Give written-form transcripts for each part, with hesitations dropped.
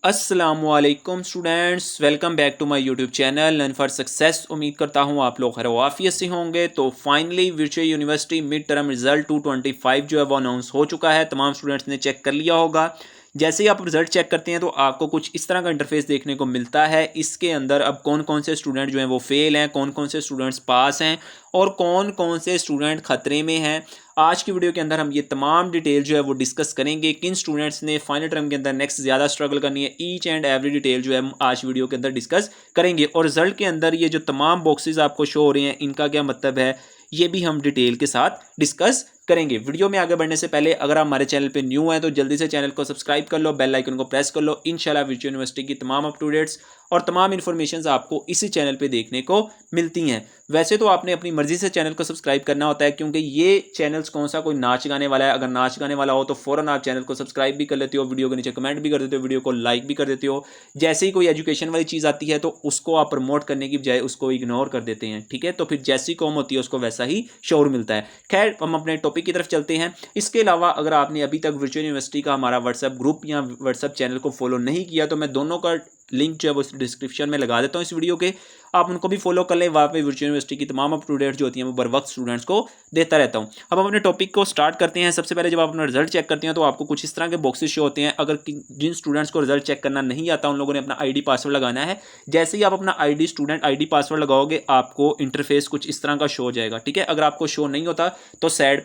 अस्सलामुअलैकुम students, welcome back to my YouTube channel learn for success. उम्मीद करता हूँ आप लोग खैर वाफियत से होंगे। तो finally virtual university mid term result 225 जो है वो अनाउंस हो चुका है। तमाम स्टूडेंट्स ने चेक कर लिया होगा। जैसे ही आप रिजल्ट चेक करते हैं तो आपको कुछ इस तरह का इंटरफेस देखने को मिलता है। इसके अंदर अब कौन कौन से स्टूडेंट जो हैं वो फेल हैं, कौन कौन से स्टूडेंट्स पास हैं और कौन कौन से स्टूडेंट खतरे में हैं। आज की वीडियो के अंदर हम ये तमाम डिटेल जो है वो डिस्कस करेंगे। किन स्टूडेंट्स ने फाइनल टर्म के अंदर नेक्स्ट ज़्यादा स्ट्रगल करनी है, ईच एंड एवरी डिटेल जो है हम आज वीडियो के अंदर डिस्कस करेंगे। और रिजल्ट के अंदर ये जो तमाम बॉक्सेस आपको शो हो रहे हैं, इनका क्या मतलब है, ये भी हम डिटेल के साथ डिस्कस करेंगे। वीडियो में आगे बढ़ने से पहले अगर आप हमारे चैनल पे न्यू हैं तो जल्दी से चैनल को सब्सक्राइब कर लो, बेल आइकन को प्रेस कर लो। इंशाल्लाह विर्चुअल यूनिवर्सिटी की तमाम अप टू डेट्स और तमाम इन्फॉर्मेशन आपको इसी चैनल पे देखने को मिलती हैं। वैसे तो आपने अपनी मर्जी से चैनल को सब्सक्राइब करना होता है, क्योंकि ये चैनल्स कौन सा कोई नाच गाने वाला है। अगर नाच गाने वाला हो तो फौरन आप चैनल को सब्सक्राइब भी कर लेते हो, वीडियो के नीचे कमेंट भी कर देते हो, वीडियो को लाइक भी कर देते हो। जैसे ही कोई एजुकेशन वाली चीज़ आती है तो उसको आप प्रमोट करने की बजाय उसको इग्नोर कर देते हैं, ठीक है। तो फिर जैसी कॉम होती है उसको वैसा ही शोर मिलता है। खैर, हम अपने टॉपिक की तरफ चलते हैं। इसके अलावा अगर आपने अभी तक वर्चुअल यूनिवर्सिटी का हमारा व्हाट्सएप ग्रुप या व्हाट्सएप चैनल को फॉलो नहीं किया तो मैं दोनों का लिंक जो है वो डिस्क्रिप्शन में लगा देता हूँ इस वीडियो के। आप उनको भी फॉलो कर लें। वहाँ पे वर्चुअल यूनिवर्सिटी की तमाम अप टू डेट जो होती हैं वो बर वक्त स्टूडेंट्स को देता रहता हूँ। अब हम अपने टॉपिक को स्टार्ट करते हैं। सबसे पहले जब आप अपना रिजल्ट चेक करते हैं तो आपको कुछ इस तरह के बॉक्सेस शो होते हैं। अगर जिन स्टूडेंट्स को रिजल्ट चेक करना नहीं आता उन लोगों ने अपना आईडी पासवर्ड लगाना है। जैसे ही आप अपना आईडी स्टूडेंट आईडी पासवर्ड लगाओगे आपको इंटरफेस कुछ इस तरह का शो हो जाएगा, ठीक है। अगर आपको शो नहीं होता तो साइड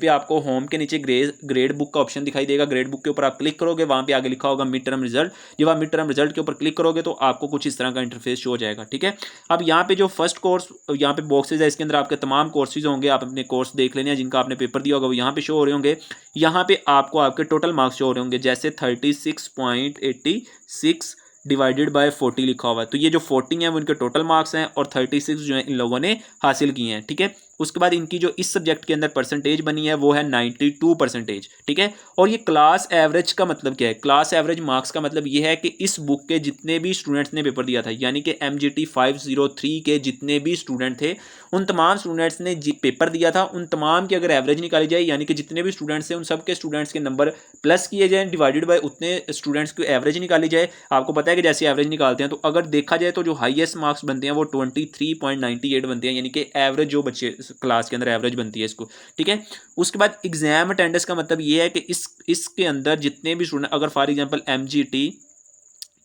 पे आपको होम के नीचे ग्रेड बुक का ऑप्शन दिखाई देगा। ग्रेड बुक के ऊपर आप क्लिक करोगे, वहाँ पे आगे लिखा होगा मिड टर्म रिजल्ट। जब आप मिड टर्म रिजल्ट के ऊपर क्लिक करोगे तो आपको कुछ इस तरह का इंटरफेस शो हो जाएगा, ठीक है। अब यहाँ पे जो फर्स्ट कोर्स यहाँ पे बॉक्सेज है, इसके अंदर आपके तमाम कोर्सेज होंगे। आप अपने कोर्स देख लेने हैं जिनका आपने पेपर दिया होगा वो यहाँ पे शो हो रहे होंगे। यहाँ पे आपको आपके टोटल मार्क्स शो हो रहे होंगे, जैसे 36.86 डिवाइडेड बाय 40 लिखा हुआ है। तो ये जो 40 है वो इनके टोटल मार्क्स हैं और 36 जो है इन लोगों ने हासिल किए हैं, ठीक है। उसके बाद इनकी जो इस सब्जेक्ट के अंदर परसेंटेज बनी है वो है 92%, ठीक है। और ये क्लास एवरेज का मतलब क्या है? क्लास एवरेज मार्क्स का मतलब ये है कि इस बुक के जितने भी स्टूडेंट्स ने पेपर दिया था, यानी कि MGT 503 के जितने भी स्टूडेंट थे, उन तमाम स्टूडेंट्स ने पेपर दिया था, उन तमाम की अगर एवरेज निकाली जाए, यानी कि जितने भी स्टूडेंट्स थे उन सब के स्टूडेंट्स के नंबर प्लस किए जाए, डिवाइडेड बाय उतने स्टूडेंट्स की एवरेज निकाली जाए। आपको पता है कि जैसे एवरेज निकालते हैं तो अगर देखा जाए तो जो हाईएस्ट मार्क्स बनते हैं वो 23.98 बनते हैं, यानी कि एवरेज जो बच्चे क्लास के अंदर एवरेज बनती है इसको, ठीक है। उसके बाद एग्जाम अटेंडेंस का मतलब ये है कि इसके अंदर जितने भी स्टूडेंट, अगर फॉर एग्जांपल MGT,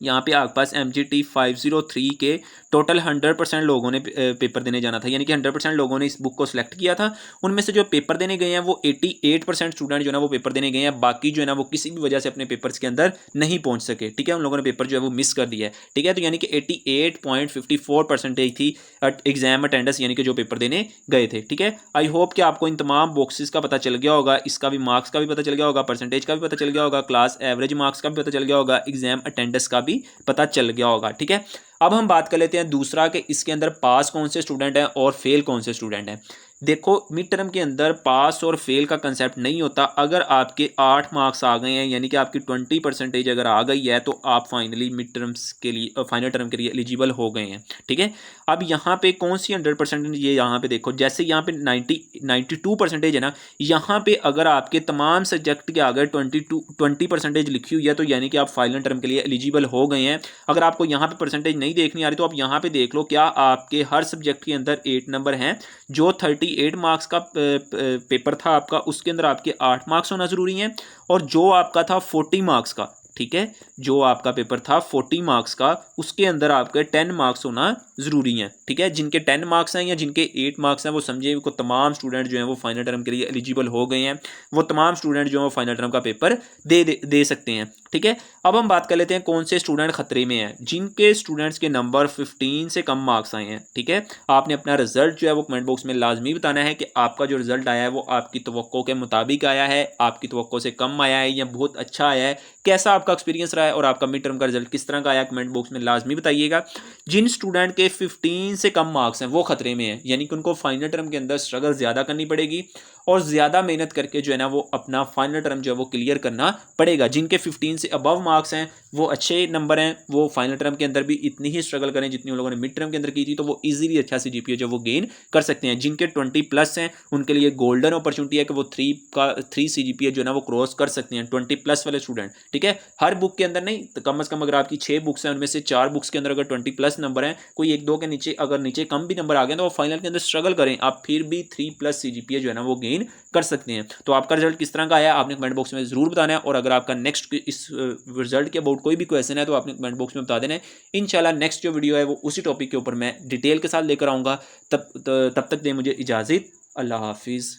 यहाँ पे आपके पास MGT 503 के टोटल 100% लोगों ने पेपर देने जाना था, यानी कि 100% लोगों ने इस बुक को सिलेक्ट किया था। उनमें से जो पेपर देने गए हैं वो 88% स्टूडेंट जो है ना वो पेपर देने गए हैं। बाकी जो है ना वो किसी भी वजह से अपने पेपर्स के अंदर नहीं पहुंच सके, ठीक है। उन लोगों ने पेपर जो है वो मिस कर दिया है, ठीक है। तो यानी कि 88.54% थी एग्जाम अटेंडेंस, यानी कि जो पेपर देने गए थे, ठीक है। आई होप कि आपको इन तमाम बॉक्सेस का पता चल गया होगा। इसका भी मार्क्स का भी पता चल गया होगा, परसेंटेज का भी पता चल गया होगा, क्लास एवरेज मार्क्स का भी पता चल गया होगा, एग्जाम अटेंडेंस का भी पता चल गया होगा, ठीक है। अब हम बात कर लेते हैं दूसरा कि इसके अंदर पास कौन से स्टूडेंट हैं और फेल कौन से स्टूडेंट हैं। देखो, मिड टर्म के अंदर पास और फेल का कंसेप्ट नहीं होता। अगर आपके 8 मार्क्स आ गए हैं, यानी कि आपकी 20% अगर आ गई है तो आप फाइनली मिड टर्म्स के लिए फाइनल टर्म के लिए एलिजिबल हो गए हैं, ठीक है। अब यहाँ पे कौन सी 100%, ये यहाँ पे देखो, जैसे यहाँ पे 92% है ना, यहाँ पे अगर आपके तमाम सब्जेक्ट के आगे 20% लिखी हुई है तो यानी कि आप फाइनल टर्म के लिए एलिजिबल हो गए हैं। अगर आपको यहाँ पे परसेंटेज नहीं देखनी आ रही तो आप यहाँ पे देख लो, क्या आपके हर सब्जेक्ट के अंदर 8 नंबर हैं। जो 38 मार्क्स का पेपर था आपका, उसके अंदर आपके 8 मार्क्स होना जरूरी है। और जो आपका था 40 मार्क्स का, ठीक है, जो आपका पेपर था 40 मार्क्स का, उसके अंदर आपके 10 मार्क्स होना जरूरी है, ठीक है। जिनके 10 मार्क्स हैं या जिनके 8 मार्क्स हैं वो समझिए को तमाम स्टूडेंट जो हैं वो फाइनल टर्म के लिए एलिजिबल हो गए हैं। वो तमाम स्टूडेंट जो हैं वो फाइनल टर्म का पेपर दे सकते हैं, ठीक है। अब हम बात कर लेते हैं कौन से स्टूडेंट खतरे में हैं। जिनके स्टूडेंट्स के नंबर 15 से कम मार्क्स आए हैं, ठीक है, आपने अपना रिजल्ट जो है वो कमेंट बॉक्स में लाजमी बताना है कि आपका जो रिजल्ट आया है वो आपकी तवक्को के मुताबिक आया है, आपकी तवक्को से कम आया है या बहुत अच्छा आया है। कैसा आपका एक्सपीरियंस रहा है और आपका मिड टर्म का रिजल्ट किस तरह का आया, कमेंट बॉक्स में लाजमी बताइएगा। जिन स्टूडेंट के 15 से कम मार्क्स हैं वो खतरे में हैं, यानी कि उनको फाइनल टर्म के अंदर स्ट्रगल ज़्यादा करनी पड़ेगी और ज़्यादा मेहनत करके जो है ना वो अपना फाइनल टर्म जो है वो क्लियर करना पड़ेगा। जिनके 15 से अबव मार्क्स हैं वो अच्छे नंबर हैं, वो फाइनल टर्म के अंदर भी इतनी ही स्ट्रगल करें जितनी उन लोगों ने मिड टर्म के अंदर की थी, तो वो इजीली अच्छा CGPA जो वो गेन कर सकते हैं। जिनके 20+ हैं उनके लिए गोल्डन अपॉर्चुनिटी है कि वो 3 CGPA जो है ना वो क्रॉस कर सकते हैं, 20+ वाले स्टूडेंट, ठीक है। हर बुक के अंदर नहीं, तो कम से कम अगर आपकी 6 बुक्स हैं उनमें से 4 बुक्स के अंदर अगर 20+ नंबर हैं, कोई 1-2 के नीचे अगर नीचे कम भी नंबर आ गए तो वो फाइनल के अंदर स्ट्रगल करें, आप फिर भी 3+ CGPA जो है ना वो गेन कर सकते हैं। तो आपका रिजल्ट किस तरह का आया आपने कमेंट बॉक्स में ज़रूर बताना है, और अगर आपका नेक्स्ट इस रिजल्ट के अबाउट कोई भी क्वेश्चन है तो आपने कमेंट बॉक्स में बता देना है। इंशाल्लाह नेक्स्ट जो वीडियो है वो उसी टॉपिक के ऊपर मैं डिटेल के साथ लेकर आऊँगा। तब तक दे मुझे इजाज़त। अल्लाह हाफिज़।